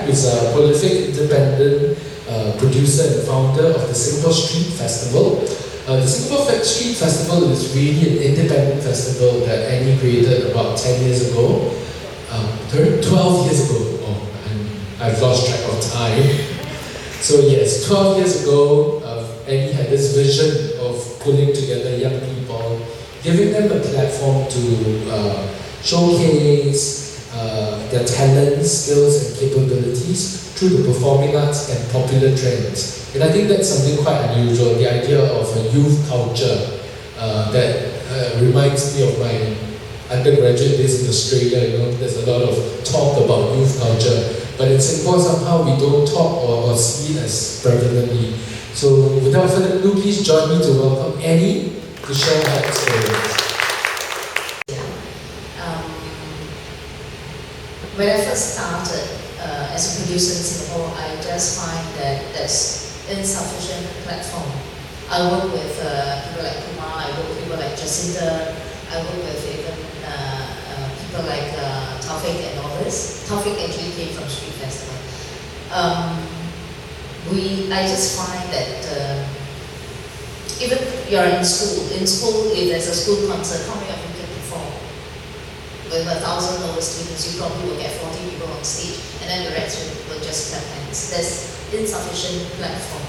Stienberg is a prolific independent producer and founder of the Singapore Street Festival. The Singapore Street Festival is really an independent festival that Annie created about 10 years ago. 12 years ago. Oh, I've lost track of time. So yes, 12 years ago, Annie had this vision of pulling together young people, giving them a platform to showcase their talents, skills, and capabilities through the performing arts and popular trends. And I think that's something quite unusual, the idea of a youth culture that reminds me of my undergraduate days in Australia. You know, there's a lot of talk about youth culture, but in Singapore somehow we don't talk or see it as prevalently. So without further ado, please join me to welcome Annie to share her experience. When I first started as a producer in Singapore, I just find that there's insufficient platform. I work with people like Kumar, I work with people like Jacinta, I work with even people like Taufik and all this. Taufik actually came from Street Festival. I just find that even you're in school, if there's a school concert, how many of you can perform? With 1,000 over students, you probably will get 40 people on stage, and then the rest will just clap hands. There's insufficient platform.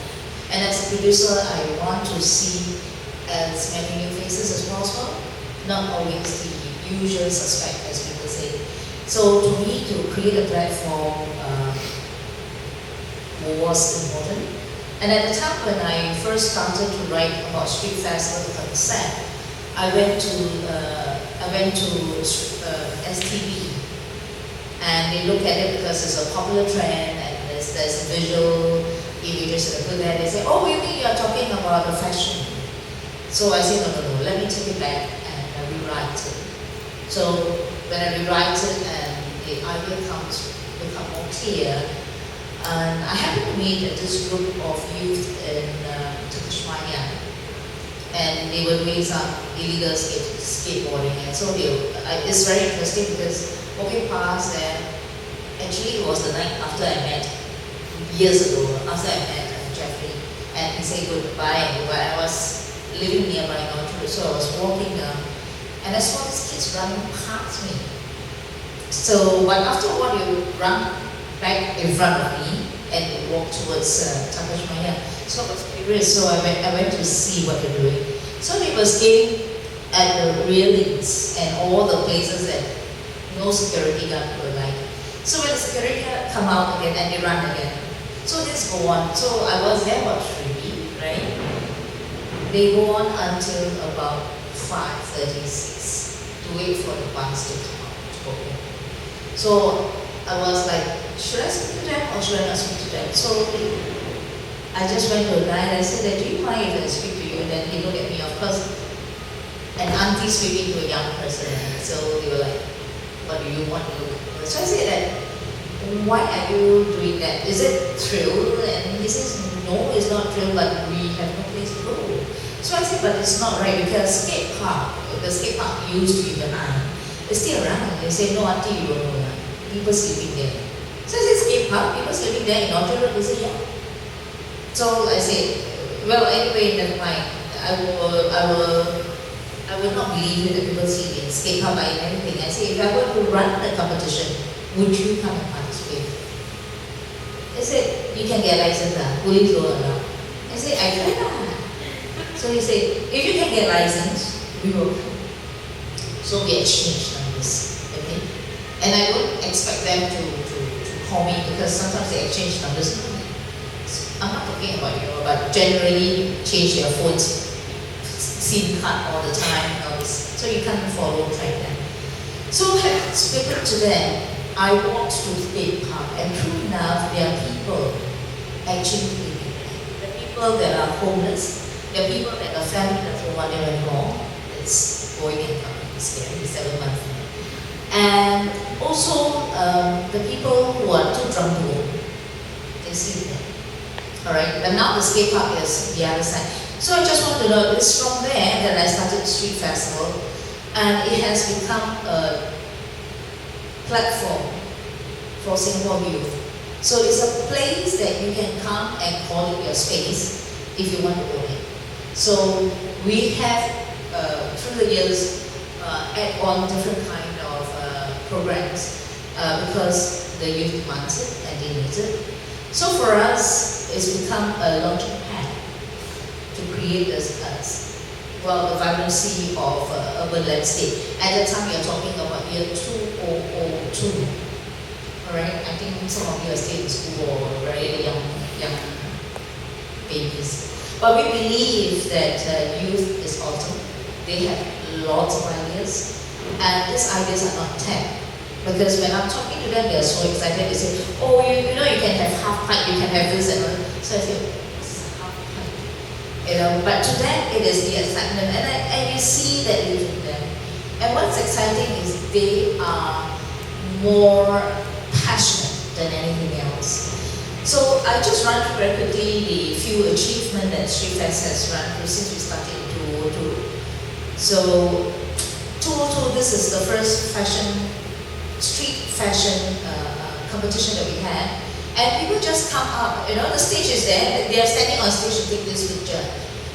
And as a producer, I want to see as many new faces as possible, not always the usual suspect, as people say. So to me, to create a platform was important. And at the time when I first started to write about Street Festival concept, I went to STV, and they look at it because it's a popular trend and there's visual images that are put there. They say, "Oh, you mean you're talking about the fashion?" So I say, no, let me take it back and rewrite it. So when I rewrite it and the idea become more clear, and I happened to meet this group of youth in Tasmania, and they were doing some illegal skateboarding, and so it's very interesting because walking past there, actually it was the night after I met, years ago, after I met Jeffrey, and he said goodbye, but I was living nearby in Orchard, so I was walking down, and I saw these kids running past me. So, but after a while, they would run back in front of me and walk towards Takashmaya. So I was curious, so I went to see what they're doing. So they were skating at the railings and all the places that no security guard would like. So when the security guard come out again and they run again. So this go on. So I was there about 3, right? They go on until about 5:36 to wait for the bus to come out to go home. So I was like, should I speak to them or should I not speak to them? So I just went to a guy and I said, do you mind if I speak to you? And then he looked at me, of course, an auntie speaking to a young person. So they were like, what do you want to look for? So I said that, why are you doing that? Is it thrill? And he says, no, it's not thrill, but we have no place to go. So I said, but it's not right because the skate park used to be benign. It's still around. They say, no, auntie, you don't know that. People sleeping there. So I said, skate park, people sleeping there in Orchard Road. They say, yeah. So I said, well, anyway, never mind. I would not believe it that people sleep in skate park by anything. I said, if I were to run the competition, would you come and participate? They said, you can get a license, will you go around? I said, I can. So he said, if you can get a license, we will come. So we exchanged numbers, okay? And I don't expect them to call me because sometimes they exchange numbers. I'm not talking about you, but generally change their phones, SIM card all the time, all this. So you can't follow track them. So having spoken to them, I walked to the skate park, and true enough, there are people actually living there. The people that are homeless, there are people that are family that for one year and more, it's going and coming, it's scary, 7 months. And also the people who are too drunk to walk, they sleep there. Alright, but now the skate park is the other side. So I just want to know, it's from there that I started the Street Festival, and it has become a platform for Singapore youth So it's a place that you can come and call it your space if you want to own it. So we have, through the years, add on different kind of programs because the youth demands it and they need it. So for us, it's become a launching pad to create this the vibrancy of urban landscape. At the time, you're talking about year 2002. Alright, I think some of you are still in school or very young babies. But we believe that youth is autumn. They have lots of ideas, and these ideas are not tapped. Because when I'm talking to them, they're so excited. They say, "Oh, you know, you can have half pipe, you can have this and that." So I say, "This is a half pipe." You know, but to them it is the excitement, and you see that in them. And what's exciting is they are more passionate than anything else. So I just run through very quickly the few achievements that Street Fest has run through since we started in 2002. So 2002, this is the first street fashion competition that we had. And people just come up, you know, the stage is there, they are standing on stage to take this picture.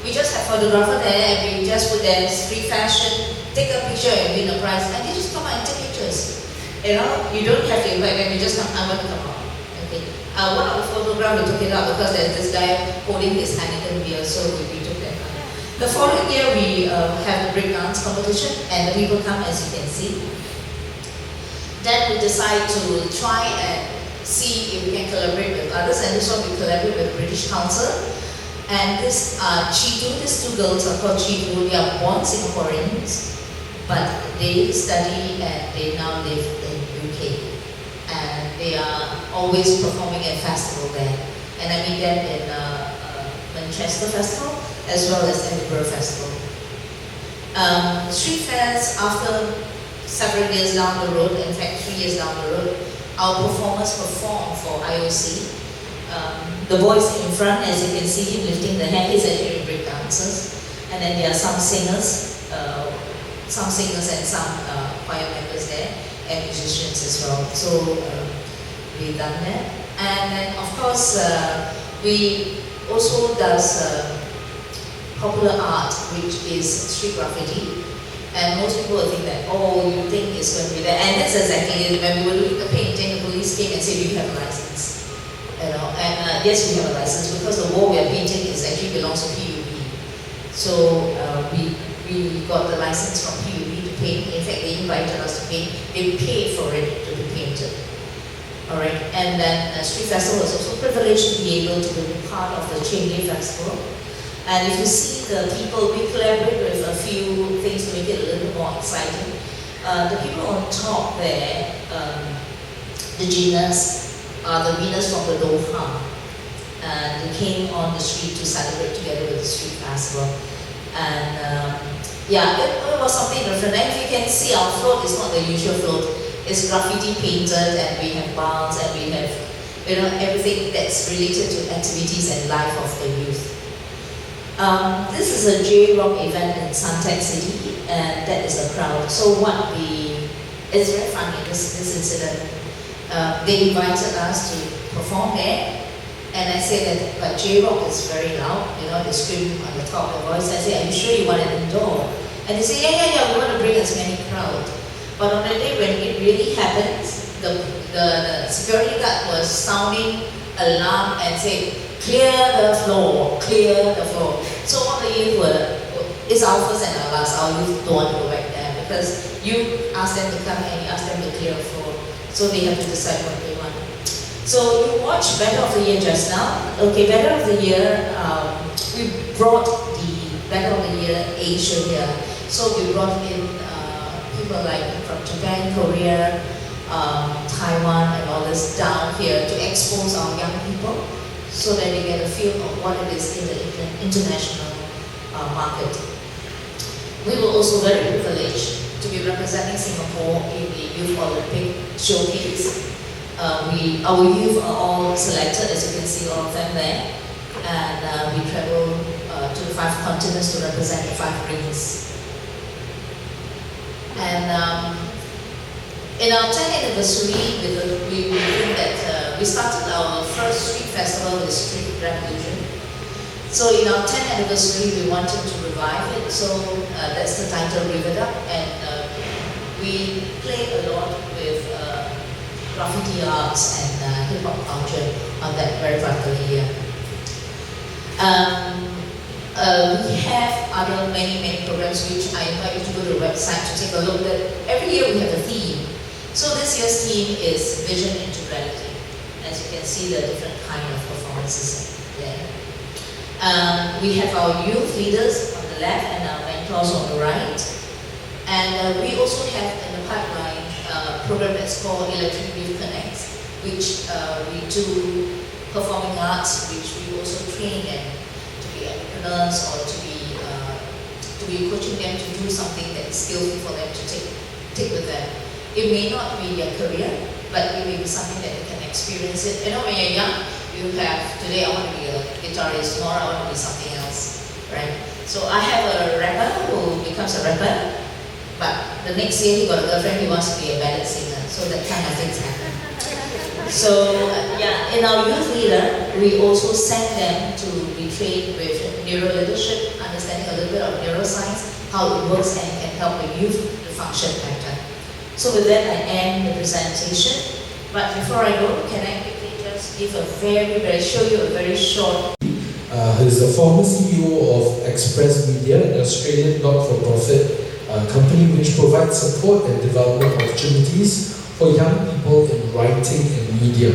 We just have photographer there and we just put there street fashion, take a picture and win a prize. And they just come out and take pictures. You know, you don't have to invite them, you just come, I want to come out. Okay. One of the photographs, we took it out because there's this guy holding his Heineken beer, so we took that out. The following year, we have the breakdance competition, and the people come, as you can see. Then we decide to try and see if we can collaborate with others, and this one we collaborate with the British Council. And this Chitu, these two girls are called Chitu. They are born Singaporeans, but they study and they now live in UK. And they are always performing at festival there. And I meet them in Manchester Festival as well as Edinburgh Festival. Street fairs, after several years down the road, in fact 3 years down the road, our performers perform for IOC. The boys in front, as you can see him lifting the hand, he's actually break dancers. And then there are some singers and some choir members there, and musicians as well. So we've done that. And then of course, we also does popular art, which is street graffiti. And most people will think that, oh, you think it's going to be there. And that's exactly it. When we were doing the painting, the police came and said, "Do you have a license?" You know, and yes, we have a license because the wall we are painting actually belongs to PUB. So we got the license from PUB to paint. In fact, they invited us to paint. They paid for it to be painted. All right, and then Street Festival was also privileged to be able to be part of the Chingay Festival. And if you see the people, we collaborate with a few things to make it a little bit more exciting. The people on top there, the Ginas, are the winners from the Doha. And they came on the street to celebrate together with the Street Festival. And yeah, it was something different. And if you can see, our float is not the usual float. It's graffiti painted, and we have bars, and we have, you know, everything that's related to activities and life of the youth. This is a J-Rock event in Suntec City, and that is the crowd. So it's very funny, this incident. They invited us to perform there, and I said that, but J-Rock is very loud, you know, they scream on the top of their voice. I said, "Are you sure you want it indoor?" And they say, yeah, we want to bring as many crowd. But on the day when it really happens, the security guard was sounding alarm and saying, clear the floor. So all the youth it's our first and our last. Our youth don't want to go back there because you ask them to come and you ask them to clear the floor. So they have to decide what they want. So you watched Battle of the Year just now. Okay, Battle of the Year, we brought the Battle of the Year Asia here. So we brought in people like from Japan, Korea, Taiwan and all this down here to expose our young people so that they get a feel of what it is in the international market. We were also very privileged to be representing Singapore in the Youth Olympic Showcase. Our youth are all selected, as you can see all of them there, and we travel to the 5 continents to represent the 5 rings. And in our 10th anniversary, we think that we started our first street festival with Street Revolution. So in our 10th anniversary, we wanted to revive it. So that's the title, River Duck, and we play a lot with graffiti arts and hip hop culture on that very vital year. We have other many programs which I invite you to go to the website to take a look at. Every year we have a theme. So this year's theme is Vision into Reality. As you can see, the different kind of performances there. We have our youth leaders on the left and our mentors on the right. And we also have in the pipeline a program that's called Electric Youth Connect, which we do performing arts, which we also train them to be entrepreneurs or to be coaching them to do something that is skillful for them to take with them. It may not be their career, but it may be something that they can experience it. You know, when you're young, you have, today I want to be a guitarist, tomorrow I want to be something else, right? So I have a rapper who becomes a rapper, but the next year he got a girlfriend, he wants to be a ballad singer, so that kind of things happen. So yeah, in our youth leader, we also send them to be trained with neuro leadership, understanding a little bit of neuroscience, how it works and can help the youth to function better. So with that, I end the presentation. But before I go, can I quickly just give show you a very short. He's the former CEO of Express Media, an Australian not-for-profit company which provides support and development opportunities for young people in writing and media.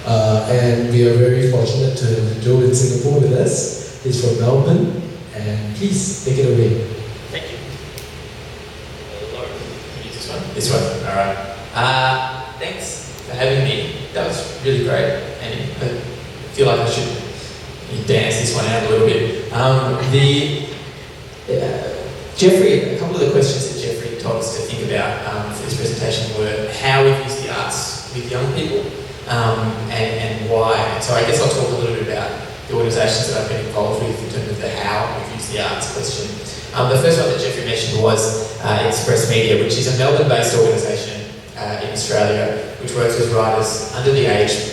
And we are very fortunate to have Joe in Singapore with us. He's from Melbourne, and please take it away. Thank you. Hello. Can you use this one? This one. All right. Thanks for having me. That was really great, and I feel like I should dance this one out a little bit. Jeffrey, a couple of the questions that Jeffrey told us to think about for this presentation were how we use the arts with young people and why. So I guess I'll talk a little bit about the organisations that I've been involved with in terms of the how we use the arts question. The first one that Jeffrey mentioned was Express Media, which is a Melbourne-based organisation in Australia, which works with writers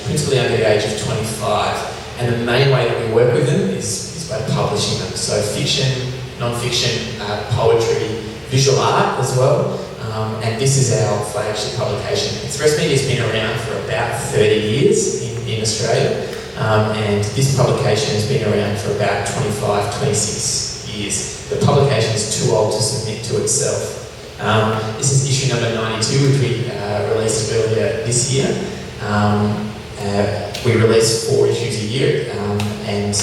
principally under the age of 25. And the main way that we work with them is by publishing them. So fiction, non-fiction, poetry, visual art as well. And this is our flagship publication. Express Media has been around for about 30 years in Australia. And this publication has been around for about 25, 26 years. The publication is too old to submit to itself. This is issue number 92, which we released earlier this year. We release 4 issues a year, and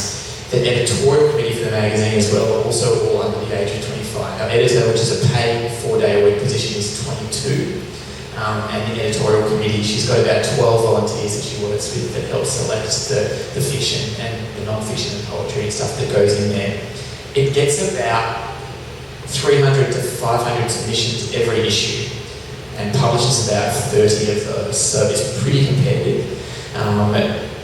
the editorial committee for the magazine as well are also all under the age of 25. Our editor, which is a paid 4-day-a-week position, is 22. And the editorial committee, she's got about 12 volunteers that she works with that helps select the fiction and the non-fiction and poetry and stuff that goes in there. It gets about 300 to 500 submissions every issue and publishes about 30 of those, so it's pretty competitive.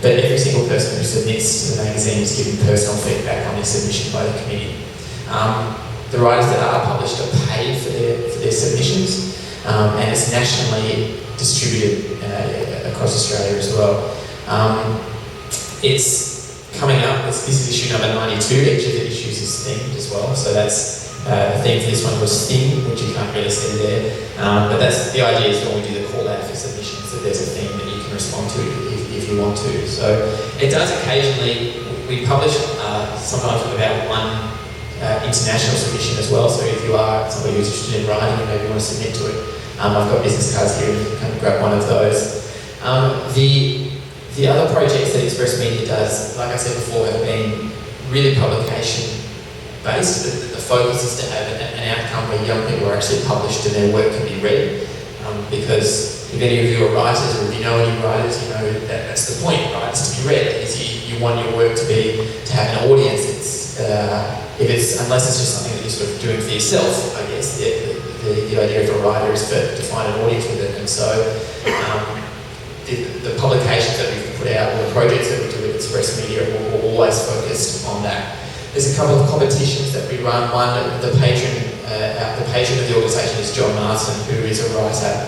But every single person who submits to the magazine is given personal feedback on their submission by the committee. The writers that are published are paid for their submissions, and it's nationally distributed across Australia as well. It's coming up, this is issue number 92, each of the issues is themed as well, so that's the theme for this one was theme, which you can't really see there, but that's the idea is when we do the call out for submissions that there's a theme that you can respond to if you want to. So it does occasionally, we publish sometimes with about one international submission as well, so if you are somebody who's interested in writing and maybe want to submit to it, I've got business cards here and you can grab one of those. The other projects that Express Media does, like I said before, have been really publication based. The focus is to have an outcome where young people are actually published and their work can be read, because if any of you are writers or if you know any writers, you know that's the point, right? It's to be read. You want your work to have an audience. Unless it's just something that you're sort of doing for yourself, I guess the idea of a writer is to find an audience with it. And so the publications that we put out, or the projects that we do at Express Media, are always focused on that. There's a couple of competitions that we run. One, the patron of the organisation is John Marston, who is a writer.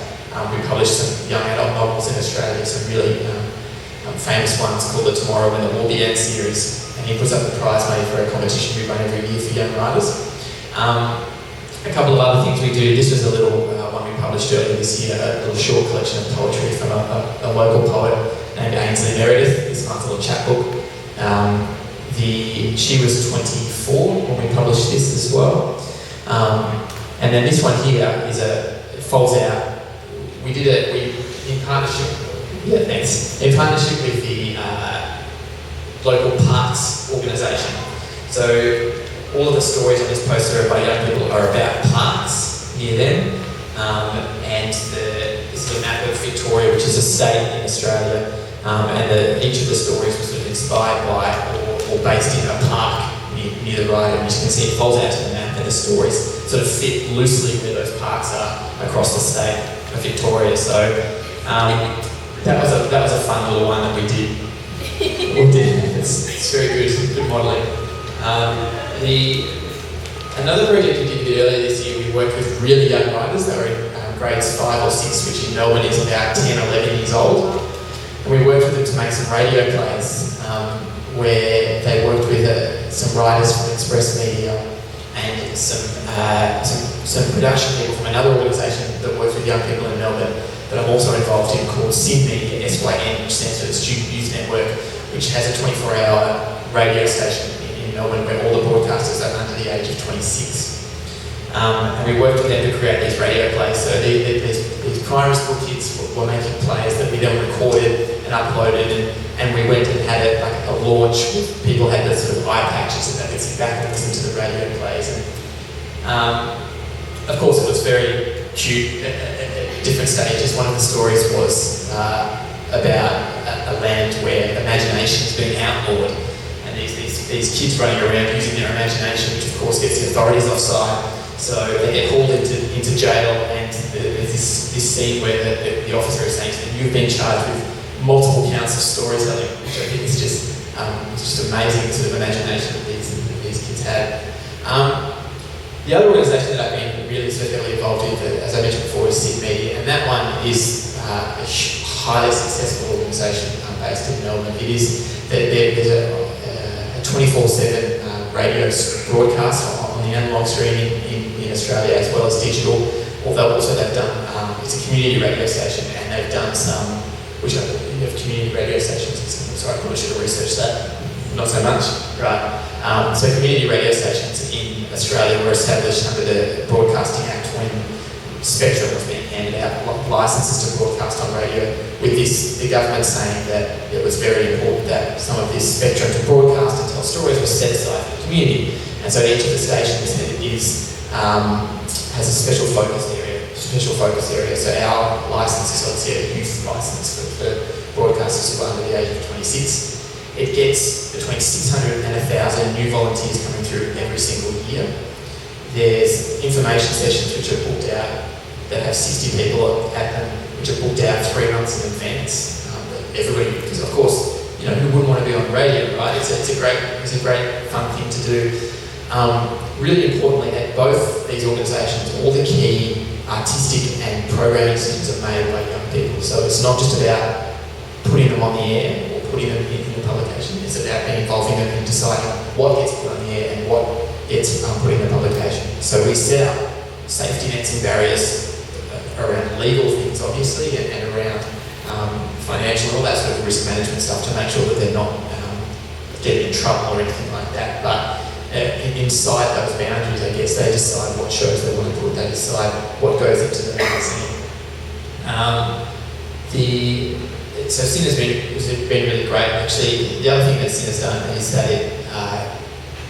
We published some young adult novels in Australia, some really famous ones called the Tomorrow When the War Began series, and he puts up the prize money for a competition we run every year for young writers. A couple of other things we do. This was a little one we published earlier this year, a little short collection of poetry from a local poet named Ainsley Meredith. This nice little chapbook. She was 24 when we published this as well. And then this one here is it folds out. We did it in partnership. Yeah, thanks. In partnership with the local parks organisation. So all of the stories on this poster by young people are about parks near them. This is a map of Victoria, which is a state in Australia. Each of the stories was sort of inspired by or based in a park near the road. And as you can see, it folds out to the map, and the stories sort of fit loosely where those parks are across the state of Victoria. So that was a fun little one that we did. It's very good modelling. Another project we did a bit earlier this year, we worked with really young writers that were in grades 5 or 6, which in Melbourne is about 10 or 11 years old. And we worked with them to make some radio plays where they worked with some writers from Express Media and some production people from another organisation that works with young people in Melbourne that I'm also involved in, called SYN Media, SYN, which stands for the Student News Network, which has a 24-hour radio station in Melbourne where all the broadcasters are under the age of 26. And we worked with them to create these radio plays. So these primary school kids were making plays that we then recorded and uploaded, and we went and had a launch. People had the sort of eye patches that they could sit back and listen to the radio plays. And of course, it was very cute at different stages. One of the stories was about a land where imagination is being outlawed, and these kids running around using their imagination, which of course gets the authorities offside. So they get hauled into jail, and there's this scene where the officer is saying to them, "You've been charged with multiple counts of storytelling," which I think is just amazing sort of imagination that these kids had. The other organisation that I've been really sort of heavily involved with, as I mentioned before, is SYN Media, and that one is a highly successful organisation based in Melbourne. It is there's a 24/7 radio broadcast on the analog stream in Australia as well as digital. Although also they've done it's a community radio station, and they've done some, which I believe have community radio stations. Sorry, I probably should have researched that. Not so much, right? So community radio stations in Australia were established under the Broadcasting Act when Spectrum was being handed out, licenses to broadcast on radio, with the government saying that it was very important that some of this spectrum to broadcast and tell stories was set aside for the community. And so each of the stations has a special focus area. So our license is obviously a youth license for broadcasters who are under the age of 26. It gets between 600 and 1,000 new volunteers coming through every single year. There's information sessions which are booked out that have 60 people at them, which are booked out 3 months in advance. Everybody, because of course, who wouldn't want to be on the radio, right? It's a great fun thing to do. Really importantly, at both these organisations, all the key artistic and programming decisions are made by young people. So it's not just about putting them on the air or putting them in the publication. It's about involving them in deciding what gets put on the air and what gets put in the publication. So we set up safety nets and barriers around legal things, obviously, and around financial and all that sort of risk management stuff to make sure that they're not getting in trouble or anything like that. But inside those boundaries, I guess, they decide what shows they want to put, they decide what goes into the magazine. So SYN has been really great. Actually, the other thing that SYN has done is that it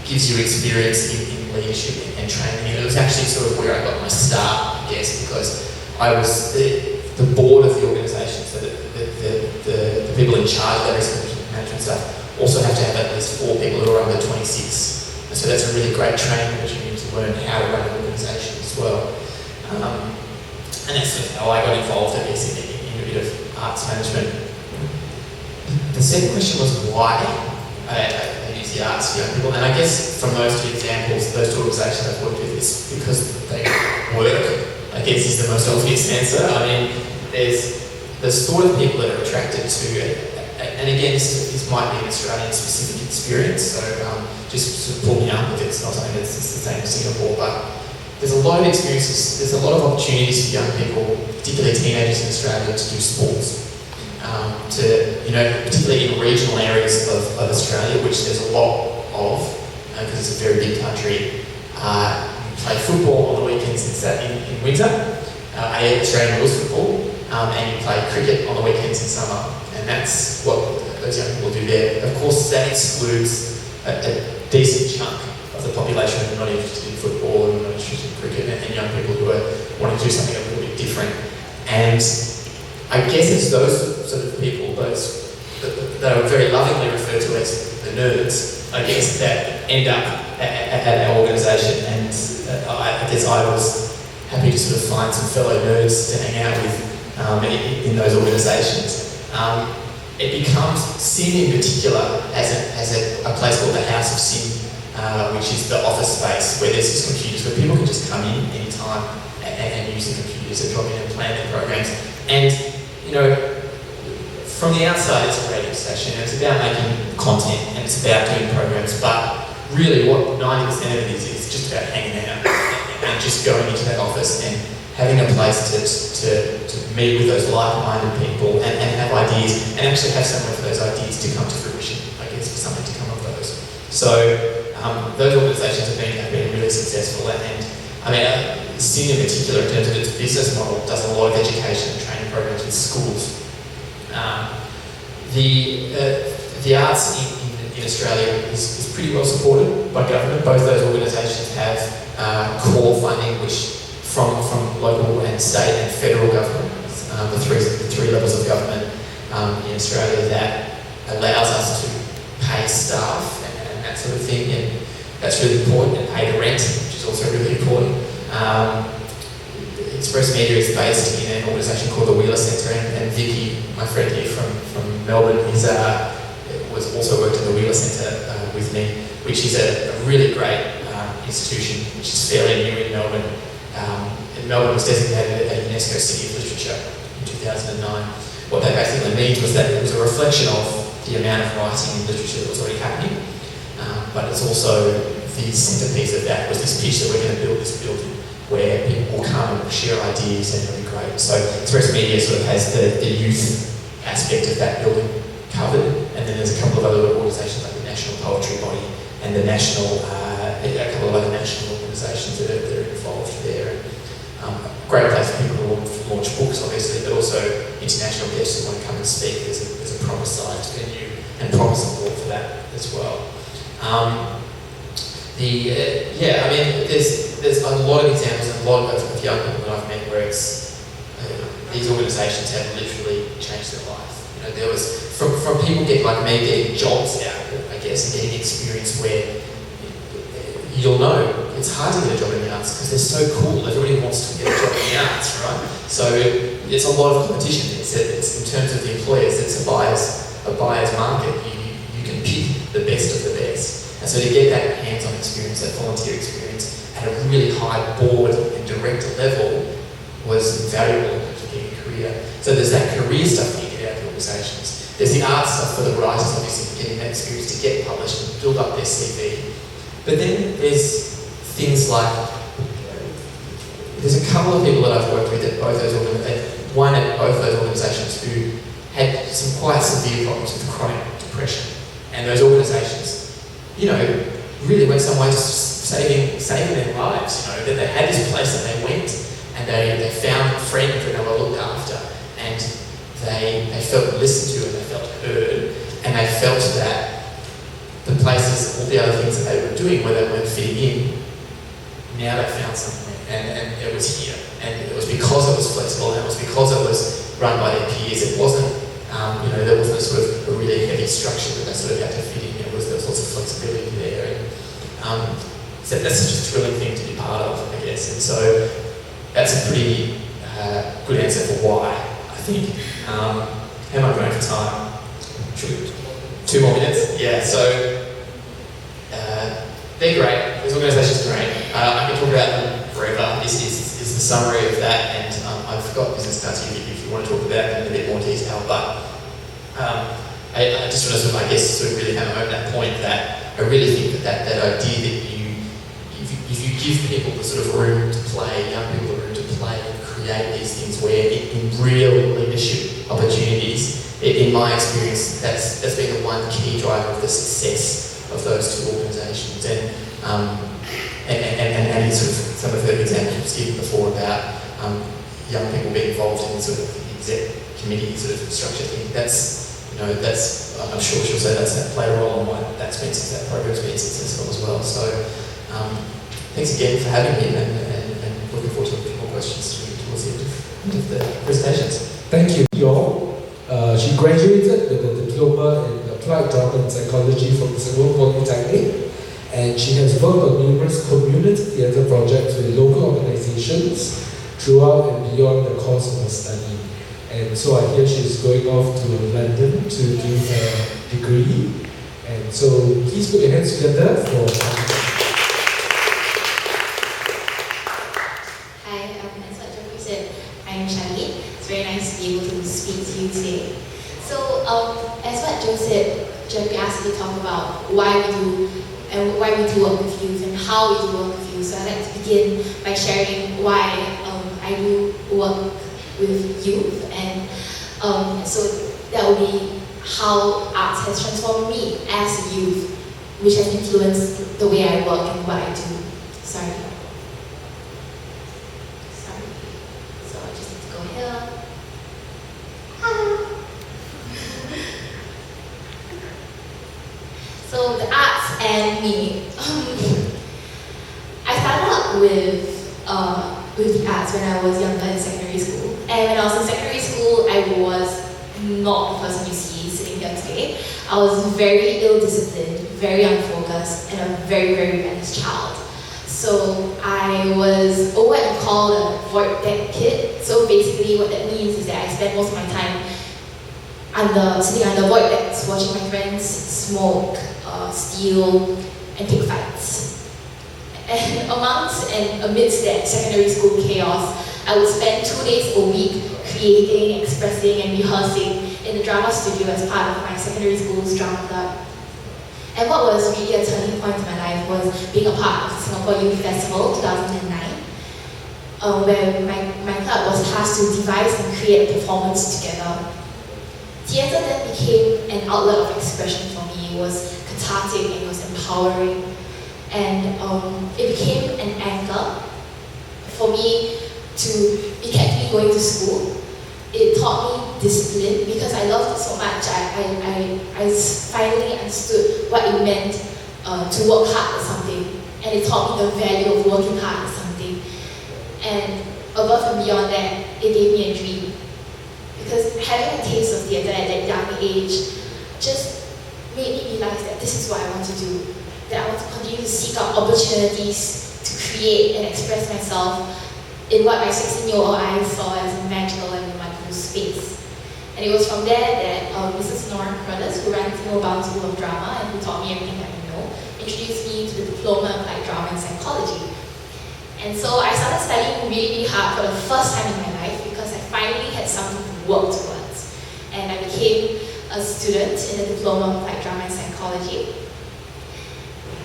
gives you experience in leadership and training. And it was actually sort of where I got my start, I guess, because I was the board of the organisation, so the people in charge of that risk management stuff also have to have at least 4 people who are under 26. And so that's a really great training opportunity to learn how to run an organisation as well. And that's sort of how I got involved, I guess, in a bit of arts management. The second question was why I use the arts for young people. And I guess from those 2 examples, those 2 organisations I've worked with, is because they work, I guess, is the most obvious answer. I mean, there's the sort of people that are attracted to and again, this might be an Australian-specific experience, so just sort of pull me up if it's not something that's the same as Singapore, but there's a lot of experiences, there's a lot of opportunities for young people, particularly teenagers in Australia, to do sports. Particularly in regional areas of Australia, which there's a lot of, because it's a very big country. You play football on the weekends in winter, Australian rules football, and you play cricket on the weekends in summer, and that's what those young people do there. Of course, that excludes a decent chunk of the population who are not interested in football and not interested in cricket, and young people who are wanting to do something a little bit different. And I guess it's those sort of people, those that are very lovingly referred to as the nerds, I guess, that end up at our organisation. And I guess I was happy to sort of find some fellow nerds to hang out with in those organisations. It becomes SIN in particular as a place called the House of SIN, which is the office space where there's these computers where people can just come in anytime and use the computers and drop in and plan their programs. And from the outside it's a radio station and it's about making content and it's about doing programs, but really what 90% of it is just about hanging out and just going into that office and having a place to meet with those like-minded people and have ideas and actually have somewhere for those ideas to come to fruition, I guess, for something to come of those. So those organisations have been really successful, and SIN in particular, in terms of its business model, does a lot of education and training programs with schools. The arts in Australia is pretty well supported by government. Both those organisations have core funding, which from local and state and federal government, the three levels of government in Australia, that allows us to pay staff and that sort of thing, and that's really important, and pay the rent, which is also really important. Express Media is based in an organisation called the Wheeler Centre, and Vicky, my friend here from Melbourne, was also worked at the Wheeler Centre with me, which is a really great institution, which is fairly new in Melbourne. And Melbourne was designated a UNESCO City of Literature in 2009. What that basically means was that it was a reflection of the amount of writing and literature that was already happening, but it's also the centrepiece of that was this pitch that we're going to build this building where people will come and share ideas, and it'll be great. So Express Media sort of has the youth aspect of that building covered, and then there's a couple of other organisations like the National Poetry Body and the a couple of other national organisations that are involved there. Great place for people to launch books, obviously, but also international guests who want to come and speak. There's a proper sized venue and proper support for that as well. There's a lot of examples and a lot of young people that I've met where these organisations have literally changed their life. There was from people like me getting jobs out of it, I guess, and getting experience where you'll know it's hard to get a job in the arts because they're so cool. Everybody wants to get a job in the arts, right? So it's a lot of competition. It's in terms of the employers, it's a buyer's market. You can pick the best of the best. And so to get that hands-on experience, that volunteer experience at a really high board and director level was valuable to getting a career. So there's that career stuff that you get out of the organisations. There's the art stuff for the writers, obviously, getting that experience to get published and build up their CV. But then there's things like, there's a couple of people that I've worked with at both those organisations who had some quite severe problems with chronic depression. And those organisations, really went some way to saving their lives, that they had this place that they went and they found friends and they were looked after, and they felt listened to and they felt heard, and they felt that the places, all the other things that they were doing where they weren't fitting in, now they found something, and it was here. And it was because it was flexible, and it was because it was run by their peers. It wasn't, there wasn't a sort of a really heavy structure that they sort of had to fit in. There was lots of flexibility there. And so that's just a thrilling thing to be part of, I guess. And so that's a pretty good answer for why, I think. How am I going for time? 2 more minutes? Yeah, so they're great. This organisation's great. I can talk about them forever. This is the summary of that, and I've got business cards here if you want to talk about them in a bit more detail. But I just want to sort of, I guess, sort of really hammer home that point that I really think that idea that if you give people the sort of room to play, young people the room to play and create these things where in real leadership opportunities, in my experience, that's been the one key driver of the success of those two organisations. And sort of some of the examples given before about young people being involved in sort of the exec committee sort of structure thing. That's I'm sure she'll say that played a role in why that program's been successful as well. So thanks again for having me, and looking forward to a few more questions towards the end of the presentations. Thank you, Yong. She graduated with a diploma in applied drama and psychology from Singapore Polytechnic, and she has worked on numerous community theatre projects with local organizations throughout and beyond the course of her study. And so I hear she's going off to London to do her degree. And so please put your hands together for... Hi, as what Jeffrey said, I'm Shani. It's very nice to be able to speak to you today. So, as what Joe said, Jeffrey asked me to talk about why we do work with youth and how we do work with youth. So I'd like to begin by sharing why I do work with youth, and so that will be how arts has transformed me as a youth, which has influenced the way I work and what I do. Sorry. So I just need to go here. So the arts and me. I started out with the arts when I was younger in secondary school. And when I was in secondary school, I was not the person you see sitting here today. I was very ill-disciplined, very unfocused, and a very, very rebellious child. So I was what you call a void deck kid. So basically what that means is that I spent most of my time sitting under void decks, watching my friends smoke, steal, and pick fights. And amidst that secondary school chaos, I would spend 2 days a week creating, expressing, and rehearsing in the drama studio as part of my secondary school's drama club. And what was really a turning point in my life was being a part of the Singapore Youth Festival 2009, where my club was tasked to devise and create a performance together. Theatre then became an outlet of expression for me. It was cathartic and it was empowering. And it became an anchor for me it kept me going to school. It taught me discipline because I loved it so much. I finally understood what it meant to work hard at something, and it taught me the value of working hard at something. And above and beyond that, it gave me a dream, because having a taste of theatre at that young age just made me realize that this is what I want to do, that I want to continue to seek out opportunities to create and express myself in what my 16-year-old eyes saw as a magical and wonderful space. And it was from there that Mrs. Nora Brothers, who ran the Singapore School of Drama and who taught me everything that I know, introduced me to the Diploma of Applied Drama and Psychology. And so I started studying really, really hard for the first time in my life because I finally had something to work towards. And I became a student in the Diploma of Applied Drama and Psychology.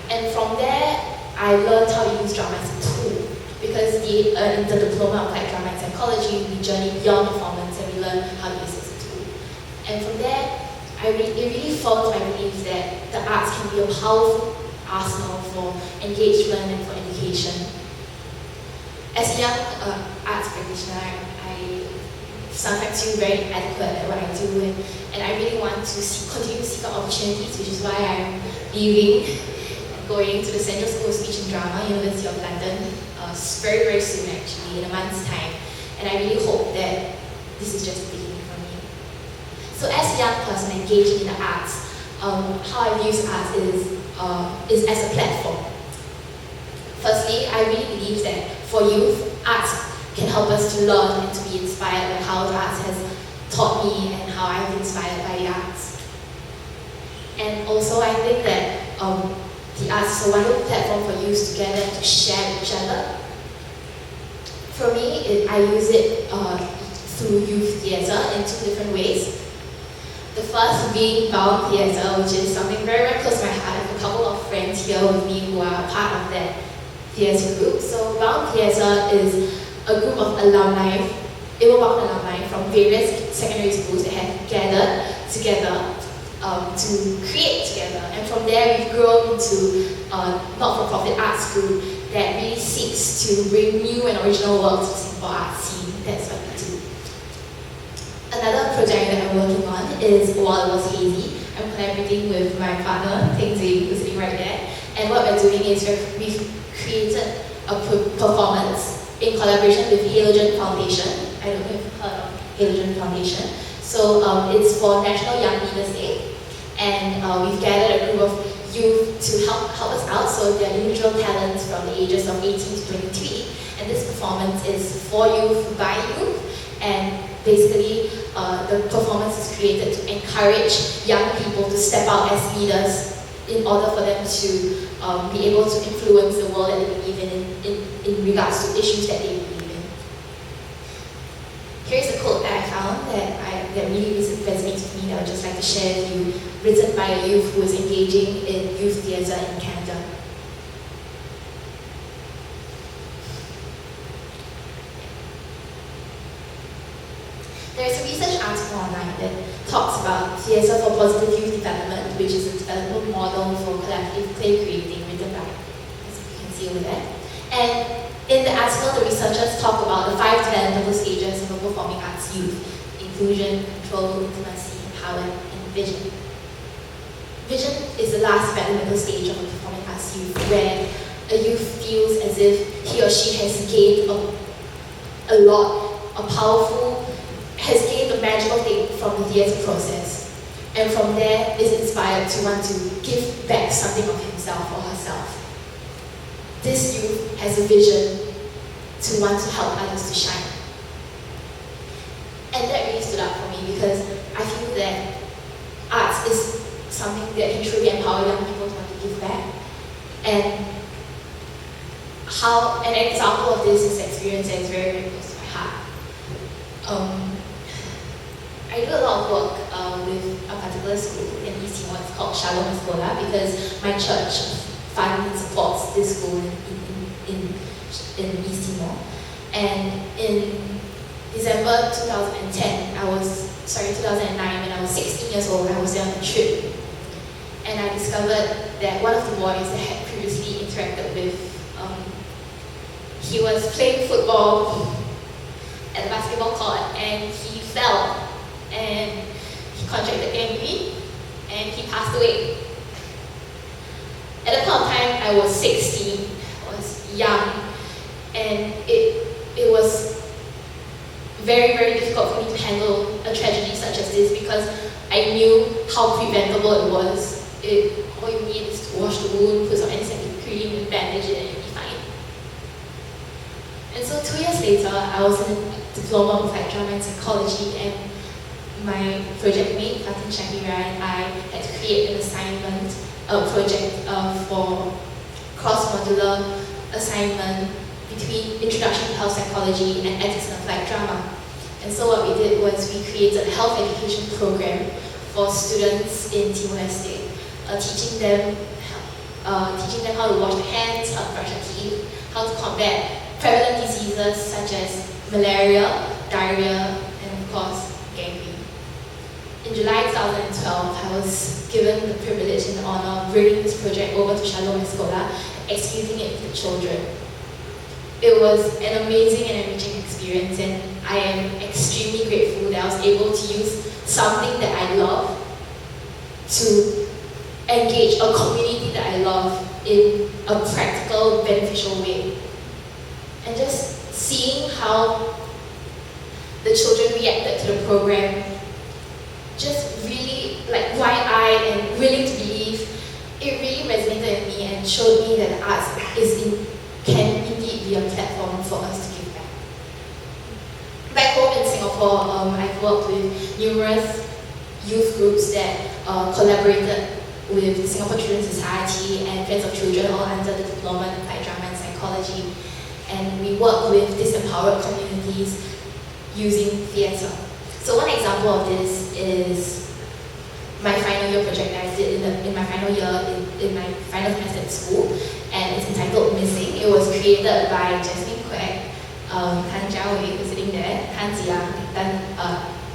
And from there, I learned how to use drama as a tool. Because in the Diploma of Applied Drama and Psychology, we journey beyond performance and we learn how to use it as a tool. And from there, it really formed my belief that the arts can be a powerful arsenal for engagement and for education. As a young arts practitioner, I sometimes feel very inadequate at what I do, and I really want to continue to seek out opportunities, which is why I'm leaving and going to the Central School of Speech and Drama, University of London, very, very soon actually, in a month's time. And I really hope that this is just the beginning for me. So as a young person engaged in the arts, how I use arts is as a platform. Firstly, I really believe that for youth, arts can help us to learn and to be inspired by how the arts has taught me and how I've been inspired by the arts. And also I think that the arts is a wonderful platform for youth to gather and to share with each other. For me, I use it through youth theatre in two different ways. The first being Bound Theatre, which is something very, very close to my heart. I have a couple of friends here with me who are part of that theatre group. So Bound Theatre is a group of alumni, Bound alumni from various secondary schools that have gathered together to create together. And from there we've grown into a not-for-profit arts group that really seeks to bring new and original work to the Singapore art scene. That's what we do. Another project that I'm working on is While It Was Hazy. I'm collaborating with my partner, Ting Zing, who's sitting right there. And what we're doing is we've created a performance in collaboration with Halogen Foundation. I don't know if you've heard of Halogen Foundation. So it's for National Young Leaders Day. And we've gathered a group of youth to help us out. So they're individual talents from the ages of 18 to 23. And this performance is for youth, by youth. And basically, the performance is created to encourage young people to step out as leaders in order for them to be able to influence the world that they believe in regards to issues that they believe in. Here's a quote that I found that really resonates with me that I would just like to share with you, written by a youth who is engaging in youth theatre in Canada. There's a research article online that talks about Theatre for Positive Youth Development, which is a development model for collaborative play creating written by, as you can see over there. And in the article, the researchers talk about the 5 developmental stages of a performing arts youth: inclusion, control, intimacy, empowerment, and vision. Vision is the last developmental stage of a performing arts youth, where a youth feels as if he or she has gained has gained a magical thing from the theatre process. And from there is inspired to want to give back something of himself or herself. This youth has a vision to want to help others to shine. And that really stood out for me because I feel that arts is something that can truly empower young people to want to give back. And how an example of this is an experience that is very, very close to my heart. I do a lot of work with a particular school in East Timor. It's called Shalom Sekolah because my church funds and supports this school in East Timor. And in December 2009, when I was 16 years old, I was there on a trip. And I discovered that one of the boys that I had previously interacted with, he was playing football at the basketball court and he fell and he contracted gangrene and he passed away. At that point of time, I was 16, I was young, and it was very, very difficult for me to handle a tragedy such as this because I knew how preventable it was. All you need is to wash the wound, put some antiseptic cream, and bandage it, and you'll be fine. And so 2 years later, I was in a diploma of drama and psychology, and my project mate, Fatin Shahira, and I had to create an assignment, a project for cross-modular assignment between Introduction to Health Psychology and Ethics in Applied Drama. And so what we did was we created a health education program for students in Timor-Leste, teaching them how to wash their hands, how to brush their teeth, how to combat prevalent diseases such as malaria, diarrhea, and of course, gangrene. In July 2012, I was given the privilege and the honor of bringing this project over to Shalom Sekolah and executing it with the children. It was an amazing and enriching experience, and I am extremely grateful that I was able to use something that I love to engage a community that I love in a practical, beneficial way. And just seeing how the children reacted to the program, just really like wide-eyed and willing to believe, it really resonated in me and showed me that arts can indeed be a platform for us to give back. Back home in Singapore, I've worked with numerous youth groups that collaborated with the Singapore Children's Society and Friends of Children, all under the Diploma in Applied Drama and Psychology. And we work with disempowered communities using theatre. So one example of this is my final year project that I did in my final year, in my final semester at school, and it's entitled Missing. It was created by Jasmine Quek, Han Jiawei, who's sitting there, Han Ziang,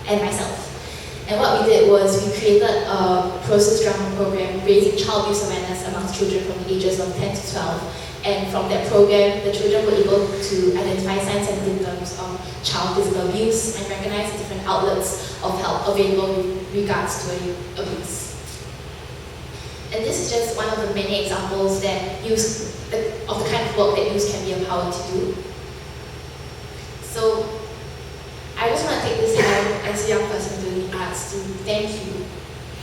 and myself. And what we did was we created a process drama program raising child abuse awareness amongst children from the ages of 10 to 12. And from that program, the children were able to identify signs and symptoms of child physical abuse and recognize the different outlets of help available with regards to abuse. And this is just one of the many examples that of the kind of work that youth can be empowered to do. So I just want to take this time as a young person doing the arts to thank you.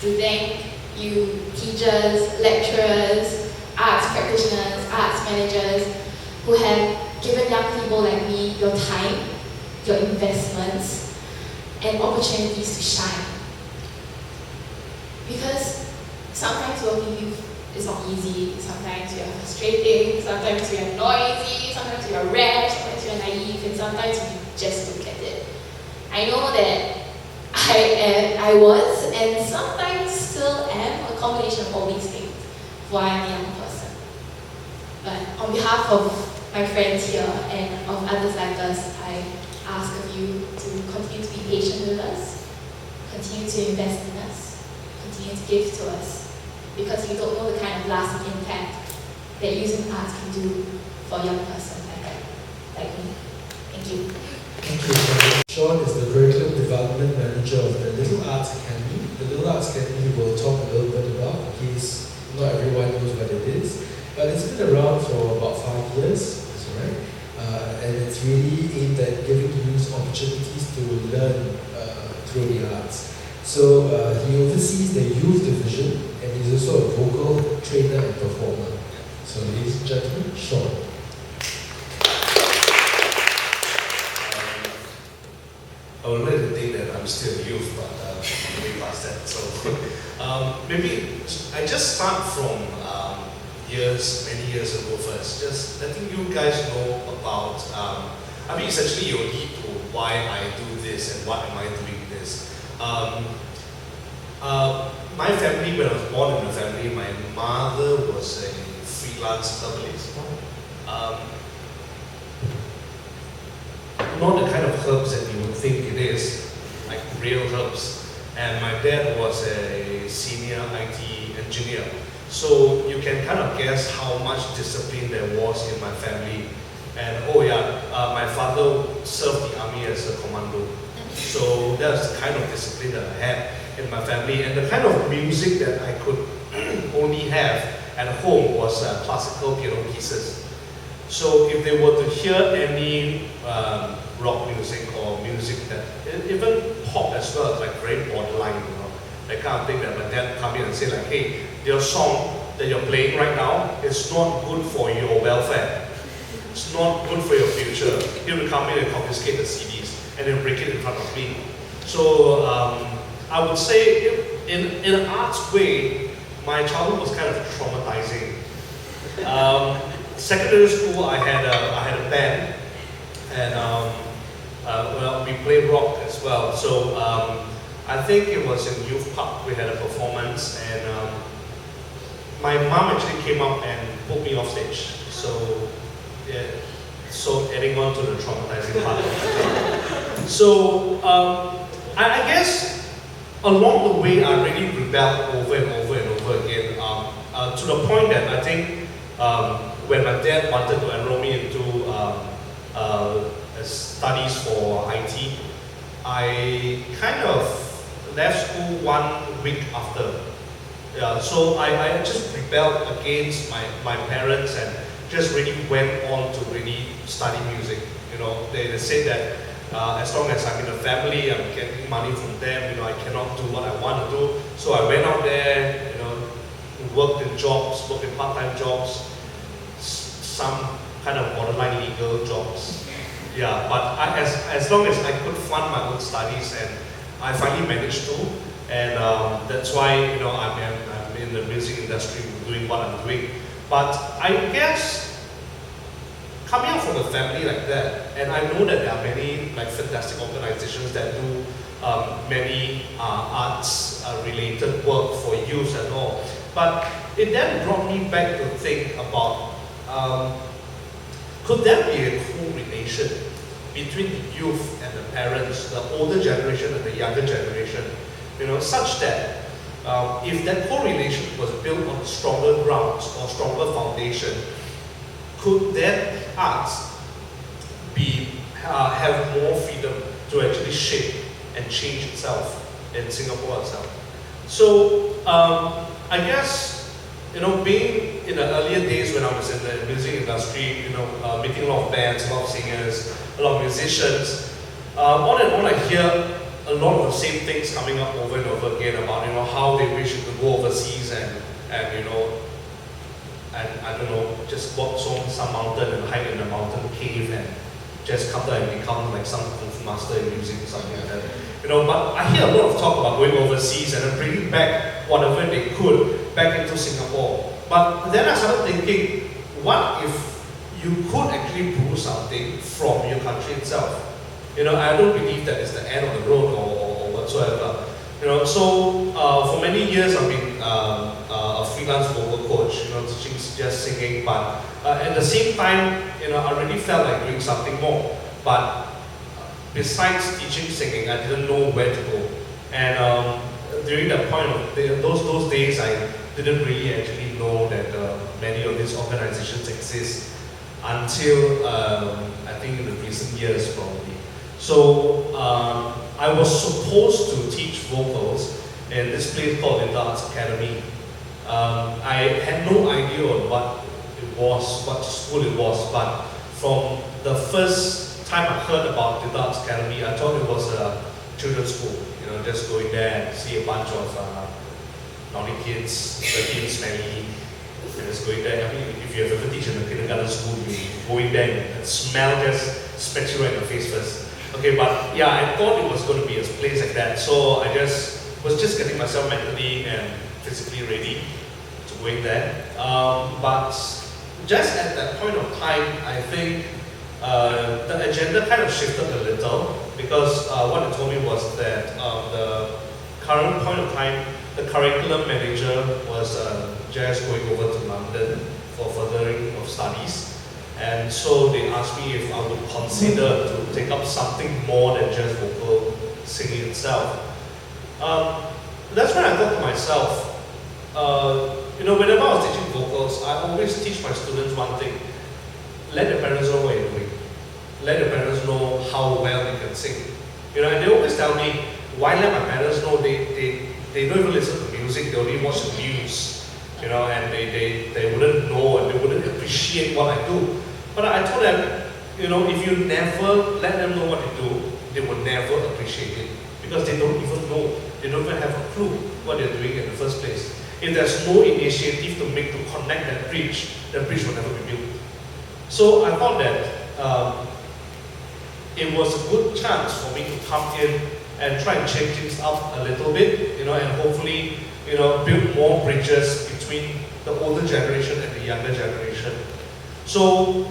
To thank you, teachers, lecturers, arts practitioners, arts managers, who have given young people like me your time, your investments, and opportunities to shine. Because sometimes working youth is not easy, sometimes we are frustrating, sometimes we are noisy, sometimes we are rash, sometimes we are naive, and sometimes we just don't get it. I know that I was, and sometimes still am, a combination of all these things while I'm a young person. But on behalf of my friends here and of others like us, I ask of you to continue to be patient with us, continue to invest in us, continue to give to us, because you don't know the kind of lasting impact that using arts can do for a young person like me. Thank you. Thank you. Sean is the Curriculum Development Manager of the Little Arts Academy. The Little Arts Academy will talk a little bit about, in case not everyone knows what it is. But it's been around for about 5 years, that's right. And it's really aimed at giving youth opportunities to learn through the arts. So he oversees the youth division, and he's also a vocal trainer and performer. So ladies and gentlemen, Sean. I would like to think that I'm still a youth, but I'm way past that. So maybe I just start from many years ago first, just letting you guys know about, I mean essentially your lead to why I do this and why am I doing this. My family, when I was born in a family, my mother was a freelance herbalist. Not the kind of herbs that you would think it is, like real herbs. And my dad was a senior IT engineer. So you can kind of guess how much discipline there was in my family. And my father served the army as a commando. So that's the kind of discipline that I had in my family. And the kind of music that I could only have at home was classical piano pieces. So if they were to hear any rock music or music that, even pop as well, like very borderline, you know, that kind of thing that my dad come in and say like, hey, your song that you're playing right now is not good for your welfare. It's not good for your future. He would come in and confiscate the CDs and then break it in front of me. So I would say in an arts way, my childhood was kind of traumatizing. Secondary school, I had a band, and we played rock as well. So I think it was in Youth Park. We had a performance, and my mom actually came up and pulled me off stage. So yeah, so adding on to the traumatizing part. So I guess along the way, I really rebelled over and over and over again, to the point that I think when my dad wanted to enroll me into studies for IT, I kind of left school 1 week after. So I just rebelled against my parents and just really went on to really study music. You know, they said that as long as I'm in a family, I'm getting money from them, you know, I cannot do what I want to do. So I went out there, you know, worked in jobs, worked in part-time jobs, some kind of borderline legal jobs. Yeah, but as long as I could fund my own studies, and I finally managed to, and that's why, you know, I'm in the music industry doing what I'm doing. But I guess coming out from a family like that, and I know that there are many like fantastic organizations that do many arts related work for youth and all. But it then brought me back to think about, could there be a correlation between the youth and the parents, the older generation and the younger generation, such that if that correlation was built on stronger grounds or stronger foundation, could that arts have more freedom to actually shape and change itself in Singapore itself? So I guess, being in the earlier days when I was in the music industry, meeting a lot of bands, a lot of singers, a lot of musicians, on and on I hear a lot of the same things coming up over and over again about, how they wish you could go overseas and I don't know, just walk on some mountain and hide in a mountain cave and just come down and become like some kung fu master in music or something like that. But I hear a lot of talk about going overseas and bringing back whatever they could back into Singapore. But then I started thinking, what if you could actually brew something from your country itself? I don't believe that it's the end of the road or whatsoever. So for many years I've been a freelance vocal coach, teaching just singing, but at the same time, I really felt like doing something more. But besides teaching singing, I didn't know where to go. And during that point of those days, I didn't really actually know that many of these organizations exist until I think in the recent years probably. So I was supposed to teach vocals in this place called the Arts Academy. I had no idea on what it was, what school it was, but from the first time I heard about the Arts Academy, I thought it was a children's school. Just going there and see a bunch of naughty kids, dirty and smelly, and just going there. I mean, if you have ever teach in a kindergarten school, you go in there and the smell just smacks you right in the face first. Okay, but yeah, I thought it was going to be a place like that, so I was just getting myself mentally and physically ready to go in there. But just at that point of time, I think the agenda kind of shifted a little, because what it told me was that the current point of time, the curriculum manager was just going over to London for furthering of studies. And so they asked me if I would consider to take up something more than just vocal singing itself. That's when I thought to myself, whenever I was teaching vocals, I always teach my students one thing: let the parents know what you're doing. Let the parents know how well they can sing. And they always tell me, why let my parents know? They don't even listen to music, they only watch the news. And they wouldn't know and they wouldn't appreciate what I do. But I told them, if you never let them know what you do, they will never appreciate it, because they don't even know, they don't even have a clue what they're doing in the first place. If there's no initiative to connect that bridge will never be built. So I thought that it was a good chance for me to come in and try and change things up a little bit, and hopefully, build more bridges between the older generation and the younger generation. So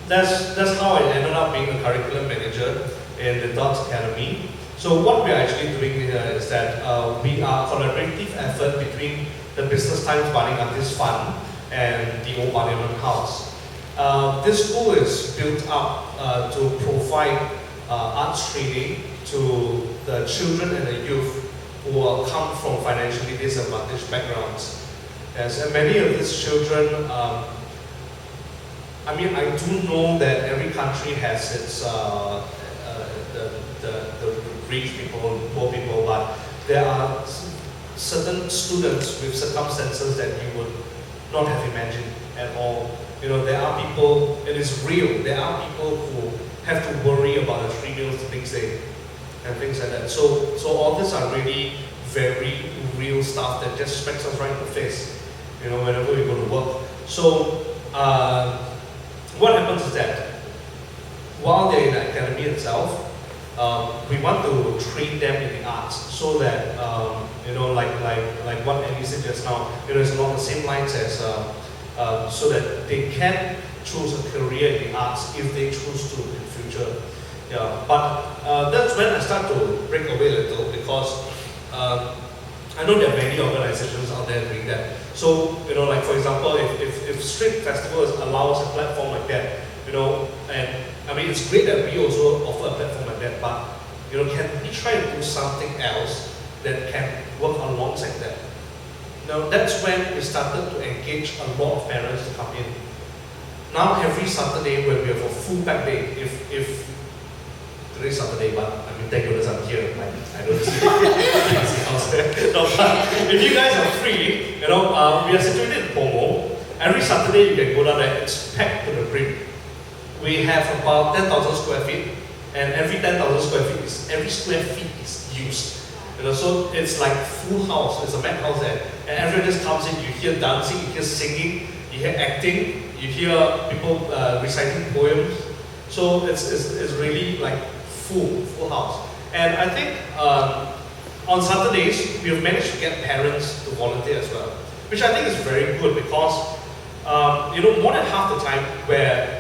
that's how I ended up being a curriculum manager in the Arts Academy. So what we're actually doing here is that we are a collaborative effort between the Business Times Budding Artist Fund and the Old Parliament House. This school is built up to provide arts training to the children and the youth who come from financially disadvantaged backgrounds. Yes, and many of these children, I do know that every country has its the rich people, poor people, but there are certain students with circumstances that you would not have imagined at all. There are people, it is real, there are people who have to worry about the 3 meals the next day and things like that. So all these are really very real stuff that just smacks us right in the face, whenever we go to work. So what happens is that while they're in the academy itself, we want to train them in the arts, so that like what Andy said just now, it's along the same lines as so that they can choose a career in the arts if they choose to in future. Yeah, but that's when I started start to break away a little because I know there are many organizations out there doing that. So, like for example, if street festivals allows a platform like that, and I mean, it's great that we also offer a platform like that, but, can we try to do something else that can work alongside that? Now, that's when we started to engage a lot of parents to come in. Now, every Saturday when we have a full pack day, if today's Saturday, but I mean, thank goodness I'm here. I don't see house there. No, but if you guys are free, we are situated in Pomo. Every Saturday you can go down there. It's packed to the brim. We have about 10,000 square feet, and every 10,000 square feet every square feet is used. So it's like full house. It's a mad house there, and everyone just comes in. You hear dancing, you hear singing, you hear acting, you hear people reciting poems. So it's really like full house. And I think on Saturdays, we have managed to get parents to volunteer as well, which I think is very good because, more than half the time where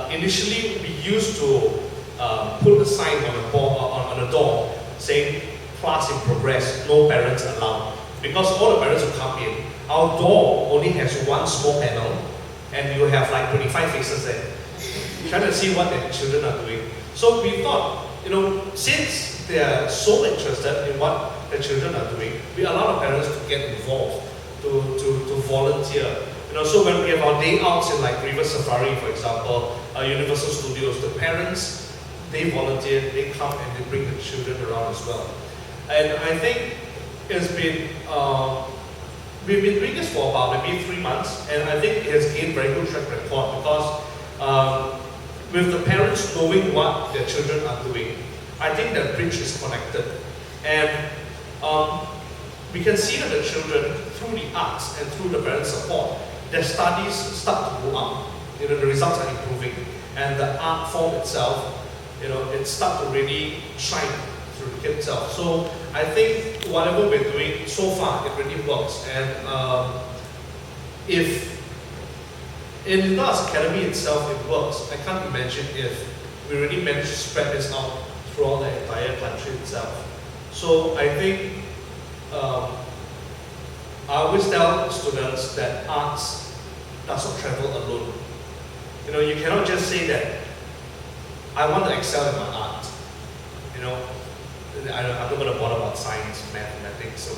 initially we used to put a sign on a door saying, class in progress, no parents allowed. Because all the parents who come in, our door only has one small panel, and you have like 25 faces there, trying to see what their children are doing. So we thought, since they are so interested in what their children are doing, we allow the parents to get involved, to volunteer. So when we have our day outs in like River Safari, for example, Universal Studios, the parents, they volunteer, they come and they bring the children around as well. And I think it's been, we've been doing this for about maybe 3 months, and I think it has gained very good track record because with the parents knowing what their children are doing, I think the bridge is connected. And we can see that the children, through the arts and through the parents' support, their studies start to go up. The results are improving, and the art form itself, it starts to really shine through the kid itself. So I think whatever we're doing so far, it really works. And if in the Arts Academy itself it works, I can't imagine if we really manage to spread this out throughout the entire country itself. So I think I always tell students that arts does not travel alone. You cannot just say that I want to excel in my art. I'm not going to bother about science, mathematics, or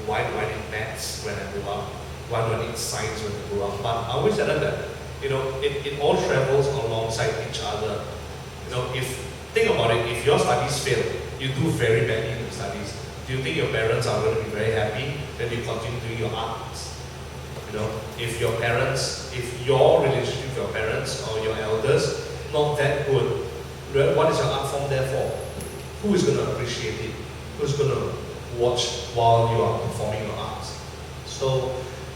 why do I need maths when I grow up? Why do I need science when I grow up? But I always tell them that, it all travels alongside each other. Think about it, if your studies fail, you do very badly in your studies, do you think your parents are going to be very happy that you continue doing your arts? If your relationship with your parents or your elders not that good, what is your art form there for? Who is going to appreciate it? Who's going to watch while you are performing your arts? So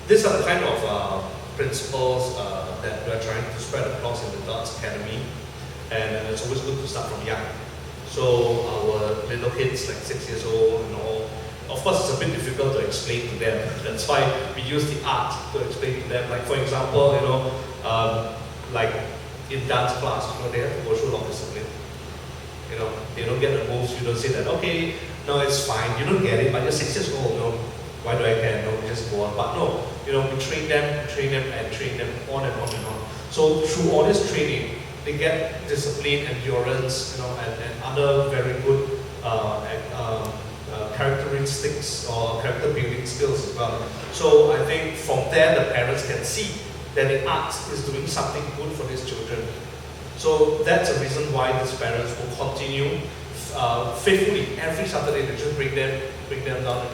these are the kind of principles that we are trying to spread across in the Arts Academy, and it's always good to start from young. So our little kids, like 6 years old and all, of course it's a bit difficult to explain to them. That's why we use the art to explain to them. Like for example, like in dance class, they have to go through a lot of discipline. They don't get the moves, you don't say that, okay, no, it's fine, you don't get it, but you're 6 years old, no, why do I care, no, we just go on. But no, we train them on and on and on. So through all this training, they get discipline, endurance, and other very good characteristics or character building skills as well. So I think from there the parents can see that the art is doing something good for these children. So that's the reason why these parents will continue faithfully every Saturday. They just bring them down.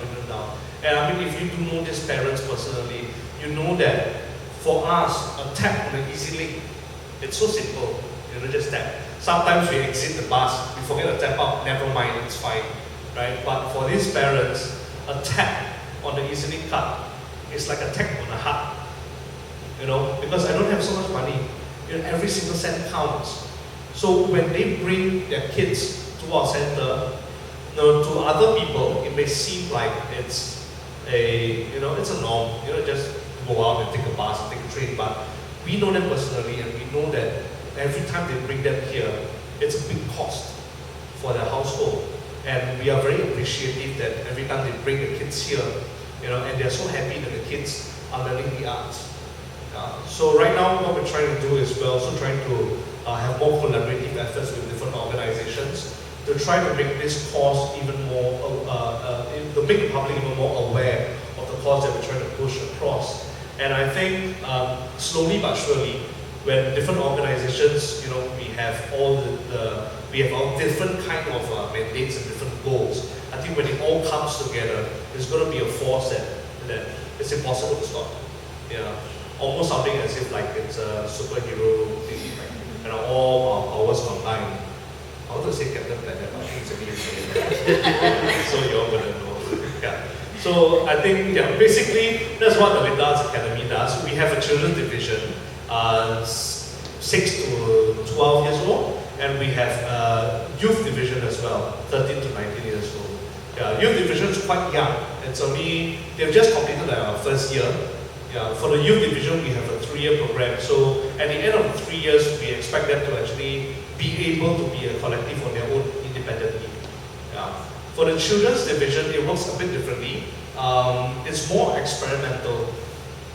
And I mean, if you do know these parents personally, you know that for us, a tap on the easy link, it's so simple. Just tap. Sometimes we exit the bus, we forget to tap out, never mind, it's fine, right? But for these parents, a tap on the easy link card is like a tap on a heart. Because I don't have so much money. Every single cent counts. So when they bring their kids to our center, to other people, it may seem like it's it's a norm. Just go out and take a bus, take a train. But we know them personally, and we know that every time they bring them here, it's a big cost for their household. And we are very appreciative that every time they bring the kids here, and they're so happy that the kids are learning the arts. So right now, what we're trying to do is we're also trying to have more collaborative efforts with different organizations to try to make this cause even more, to make the public even more aware of the cause that we're trying to push across. And I think slowly but surely, when different organizations, we have we have all different kind of mandates and different goals. I think when it all comes together, it's going to be a force that it's impossible to stop. Almost something as if like it's a superhero thing, like, all our powers combined. I want to say Captain Planet, but I think it's a new so you're going to know. Yeah. So I think, basically that's what the Dance Academy does. We have a children's division, 6 to 12 years old, and we have a youth division as well, 13 to 19 years old. Youth division is quite young. It's only, they've just completed their first year. For the youth division, we have a 3-year program. So at the end of the 3 years, we expect them to actually be able to be a collective on their own independently. For the children's division, it works a bit differently. It's more experimental.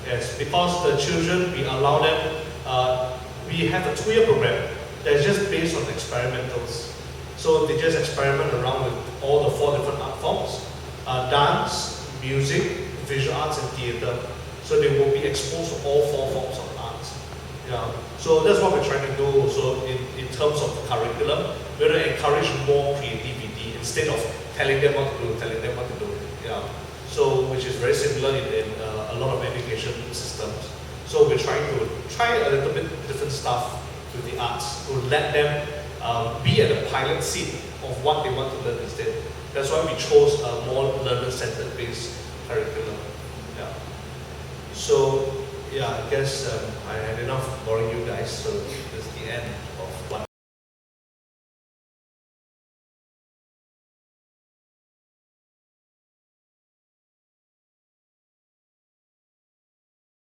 Yes, because the children, we allow them, we have a 2-year program that's just based on experimentals. So they just experiment around with all the 4 different art forms: dance, music, visual arts, and theatre. So they will be exposed to all 4 forms of arts. So that's what we're trying to do also in terms of the curriculum. We're going to encourage more creativity instead of telling them what to do. So, which is very similar in a lot of education systems. So we're trying to try a little bit different stuff with the arts to let them be at the pilot seat of what they want to learn instead. That's why we chose a more learner-centered based curriculum. So, I guess I had enough boring you guys, so this is the end of what